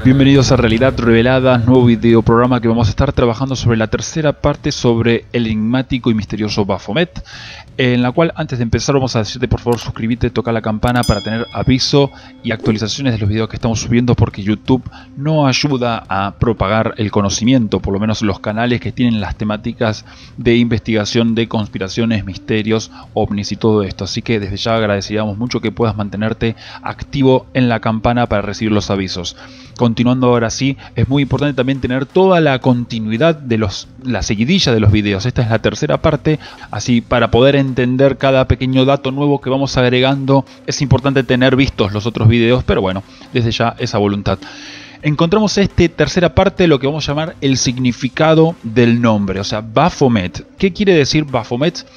Bienvenidos a Realidad Revelada, nuevo video programa que vamos a estar trabajando sobre la tercera parte sobre el enigmático y misterioso Baphomet, en la cual antes de empezar vamos a decirte por favor suscríbete, toca la campana para tener aviso y actualizaciones de los videos que estamos subiendo, porque YouTube no ayuda a propagar el conocimiento, por lo menos los canales que tienen las temáticas de investigación de conspiraciones, misterios, ovnis y todo esto. Así que desde ya agradeceríamos mucho que puedas mantenerte activo en la campana para recibir los avisos. Continuando ahora sí, es muy importante también tener toda la continuidad de la seguidilla de los videos. Esta es la tercera parte, así para poder entender cada pequeño dato nuevo que vamos agregando es importante tener vistos los otros videos, pero bueno, desde ya esa voluntad. Encontramos esta tercera parte, lo que vamos a llamar el significado del nombre, o sea, Baphomet. ¿Qué quiere decir Baphomet?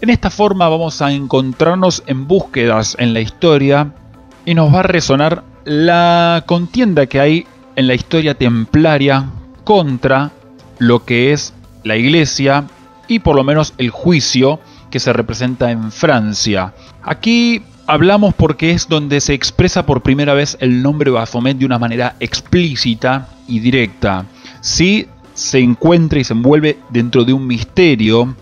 En esta forma vamos a encontrarnos en búsquedas en la historia y nos va a resonar la contienda que hay en la historia templaria contra lo que es la iglesia y por lo menos el juicio que se representa en Francia. Aquí hablamos porque es donde se expresa por primera vez el nombre Baphomet de una manera explícita y directa. Sí se encuentra y se envuelve dentro de un misterio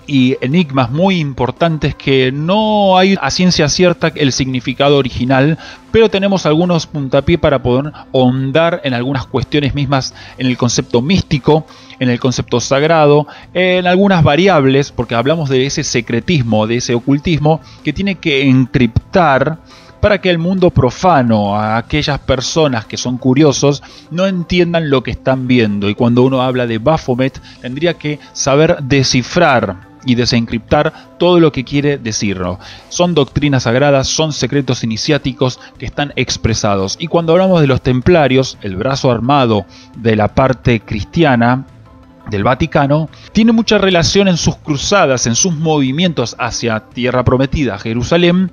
y enigmas muy importantes que no hay a ciencia cierta el significado original, pero tenemos algunos puntapiés para poder ahondar en algunas cuestiones mismas, en el concepto místico, en el concepto sagrado, en algunas variables, porque hablamos de ese secretismo, de ese ocultismo que tiene que encriptar para que el mundo profano, a aquellas personas que son curiosos, no entiendan lo que están viendo. Y cuando uno habla de Baphomet, tendría que saber descifrar y desencriptar todo lo que quiere decirlo. Son doctrinas sagradas, son secretos iniciáticos que están expresados. Y cuando hablamos de los templarios, el brazo armado de la parte cristiana del Vaticano, tiene mucha relación en sus cruzadas, en sus movimientos hacia Tierra Prometida, Jerusalén,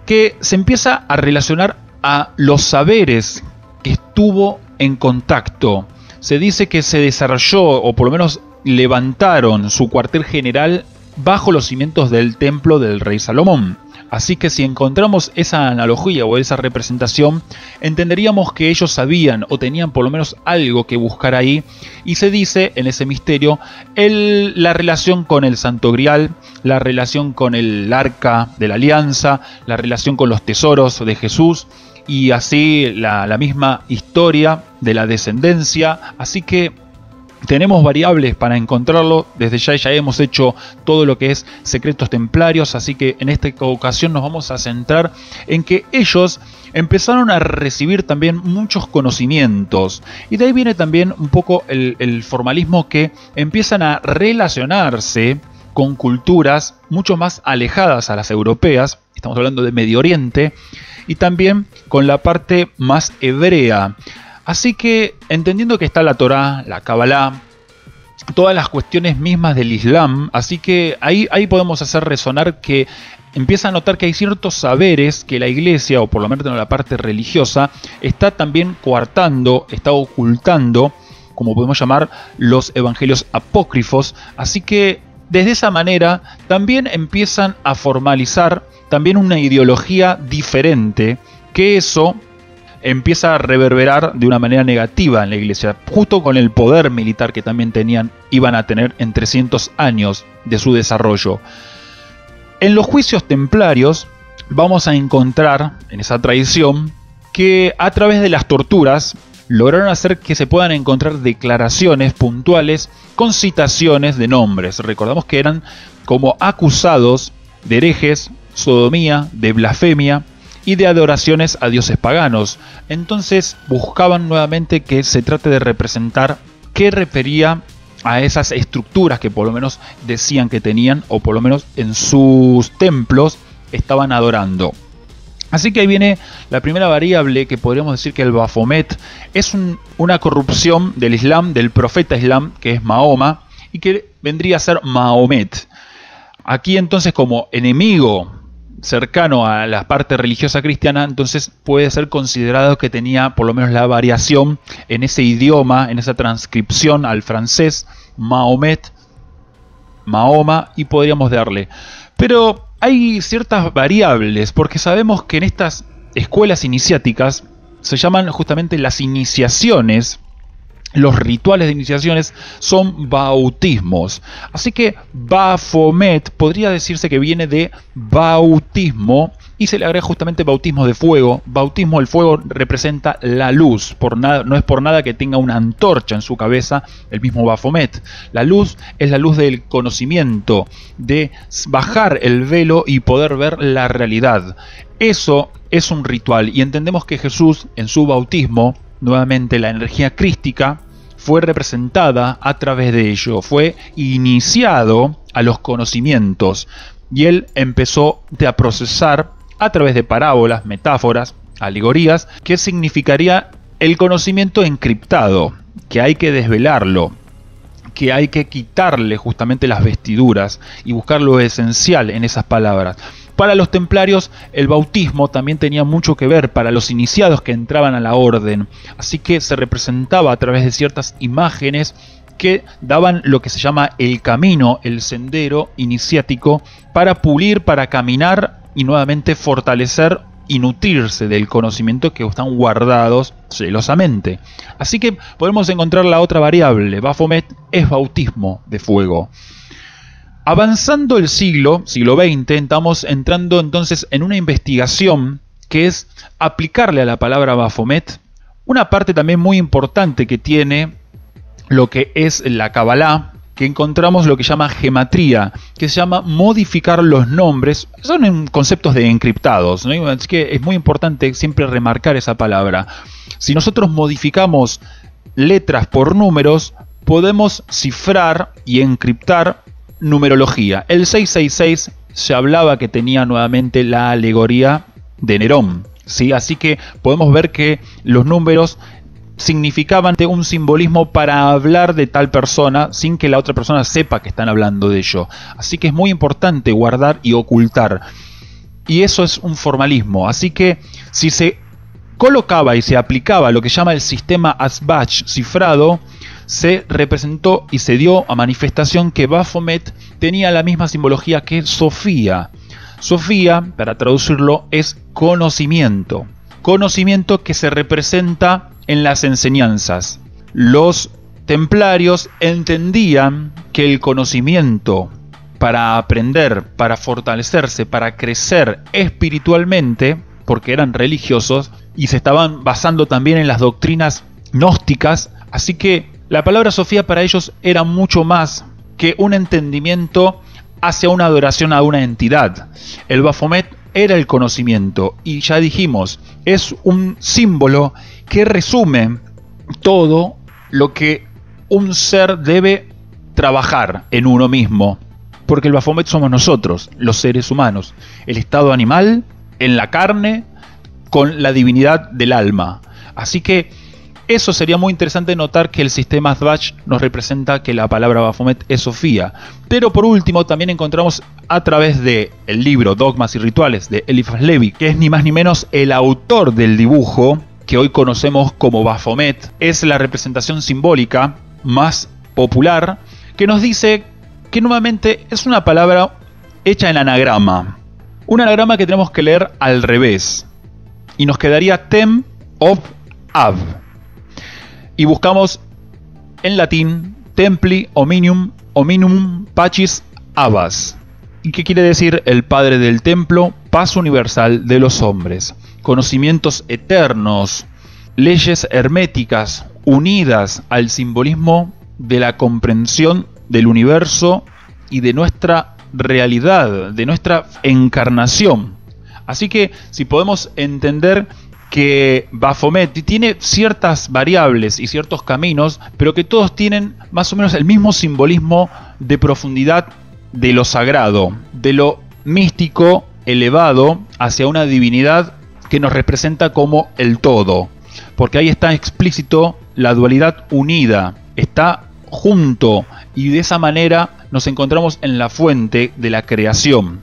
que se empieza a relacionar a los saberes que estuvo en contacto. Se dice que se desarrolló, o por lo menos levantaron su cuartel general bajo los cimientos del templo del rey Salomón. Así que si encontramos esa analogía o esa representación, entenderíamos que ellos sabían o tenían por lo menos algo que buscar ahí, y se dice en ese misterio la relación con el Santo Grial, la relación con el Arca de la Alianza, la relación con los tesoros de Jesús, y así la misma historia de la descendencia. Así que tenemos variables para encontrarlo. Desde ya hemos hecho todo lo que es secretos templarios, así que en esta ocasión nos vamos a centrar en que ellos empezaron a recibir también muchos conocimientos, y de ahí viene también un poco el formalismo, que empiezan a relacionarse con culturas mucho más alejadas a las europeas. Estamos hablando de Medio Oriente, y también con la parte más hebrea. Así que, entendiendo que está la Torá, la Kabbalah, todas las cuestiones mismas del Islam, así que ahí podemos hacer resonar que empieza a notar que hay ciertos saberes que la iglesia, o por lo menos en la parte religiosa, está también coartando, está ocultando, como podemos llamar los evangelios apócrifos. Así que desde esa manera también empiezan a formalizar también una ideología diferente, que eso empieza a reverberar de una manera negativa en la iglesia, justo con el poder militar que también iban a tener en 300 años de su desarrollo. En los juicios templarios vamos a encontrar en esa tradición que a través de las torturas lograron hacer que se puedan encontrar declaraciones puntuales con citaciones de nombres. Recordamos que eran como acusados de herejes, sodomía, de blasfemia y de adoraciones a dioses paganos. Entonces buscaban nuevamente que se trate de representar qué refería a esas estructuras que por lo menos decían que tenían, o por lo menos en sus templos estaban adorando. Así que ahí viene la primera variable, que podríamos decir que el Baphomet es una corrupción del Islam, del profeta Islam, que es Mahoma, y que vendría a ser Mahomet. Aquí entonces, como enemigo cercano a la parte religiosa cristiana, entonces puede ser considerado que tenía por lo menos la variación en ese idioma, en esa transcripción al francés, Mahomet, Mahoma, y podríamos darle. Pero hay ciertas variables, porque sabemos que en estas escuelas iniciáticas se llaman justamente las iniciaciones. Los rituales de iniciaciones son bautismos. Así que Baphomet podría decirse que viene de bautismo y se le agrega justamente bautismo de fuego. Bautismo del fuego representa la luz. No es por nada que tenga una antorcha en su cabeza el mismo Baphomet. La luz es la luz del conocimiento, de bajar el velo y poder ver la realidad. Eso es un ritual y entendemos que Jesús en su bautismo, nuevamente la energía crística, fue representada a través de ello, fue iniciado a los conocimientos y él empezó a procesar a través de parábolas, metáforas, alegorías, qué significaría el conocimiento encriptado, que hay que desvelarlo, que hay que quitarle justamente las vestiduras y buscar lo esencial en esas palabras. Para los templarios el bautismo también tenía mucho que ver para los iniciados que entraban a la orden, así que se representaba a través de ciertas imágenes que daban lo que se llama el camino, el sendero iniciático para pulir, para caminar y nuevamente fortalecer y nutrirse del conocimiento que están guardados celosamente. Así que podemos encontrar la otra variable. Baphomet es bautismo de fuego. Avanzando el siglo XX, estamos entrando entonces en una investigación que es aplicarle a la palabra Baphomet una parte también muy importante que tiene lo que es la Kabbalah, que encontramos lo que llama gematría, que se llama modificar los nombres. Son conceptos de encriptados, ¿no? Así que es muy importante siempre remarcar esa palabra. Si nosotros modificamos letras por números, podemos cifrar y encriptar numerología. El 666 se hablaba que tenía nuevamente la alegoría de Nerón, ¿sí? Así que podemos ver que los números significaban un simbolismo para hablar de tal persona sin que la otra persona sepa que están hablando de ello. Así que es muy importante guardar y ocultar. Y eso es un formalismo. Así que si se colocaba y se aplicaba lo que llama el sistema Asbach cifrado, se representó y se dio a manifestación que Baphomet tenía la misma simbología que Sofía. Sofía, para traducirlo, es conocimiento. Conocimiento que se representa en las enseñanzas. Los templarios entendían que el conocimiento para aprender, para fortalecerse, para crecer espiritualmente, porque eran religiosos y se estaban basando también en las doctrinas gnósticas, así que la palabra Sofía para ellos era mucho más que un entendimiento hacia una adoración a una entidad. El Baphomet era el conocimiento y ya dijimos, es un símbolo que resume todo lo que un ser debe trabajar en uno mismo. Porque el Baphomet somos nosotros, los seres humanos. El estado animal, en la carne, con la divinidad del alma. Así que eso sería muy interesante notar que el sistema Asbach nos representa que la palabra Baphomet es Sofía. Pero por último también encontramos a través del libro Dogmas y Rituales de Eliphas Levi, que es ni más ni menos el autor del dibujo que hoy conocemos como Baphomet, es la representación simbólica más popular, que nos dice que nuevamente es una palabra hecha en anagrama. Un anagrama que tenemos que leer al revés. Y nos quedaría Tem of Ab. Y buscamos en latín Templi Hominum Pacis Abbas. ¿Y qué quiere decir el Padre del Templo? Paz universal de los hombres. Conocimientos eternos, leyes herméticas unidas al simbolismo de la comprensión del universo y de nuestra realidad, de nuestra encarnación. Así que si podemos entender que Baphomet tiene ciertas variables y ciertos caminos, pero que todos tienen más o menos el mismo simbolismo de profundidad de lo sagrado, de lo místico elevado hacia una divinidad que nos representa como el todo. Porque ahí está explícito la dualidad unida, está junto y de esa manera nos encontramos en la fuente de la creación.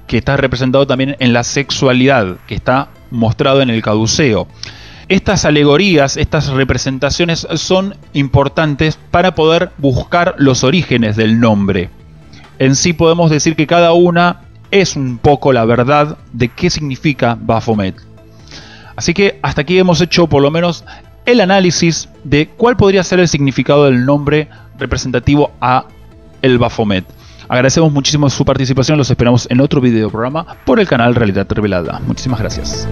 que está representado también en la sexualidad, que está mostrado en el caduceo. Estas alegorías, estas representaciones son importantes para poder buscar los orígenes del nombre. En sí podemos decir que cada una es un poco la verdad de qué significa Baphomet. Así que hasta aquí hemos hecho por lo menos el análisis de cuál podría ser el significado del nombre representativo a el Baphomet. Agradecemos muchísimo su participación, los esperamos en otro video programa por el canal Realidad Revelada. Muchísimas gracias.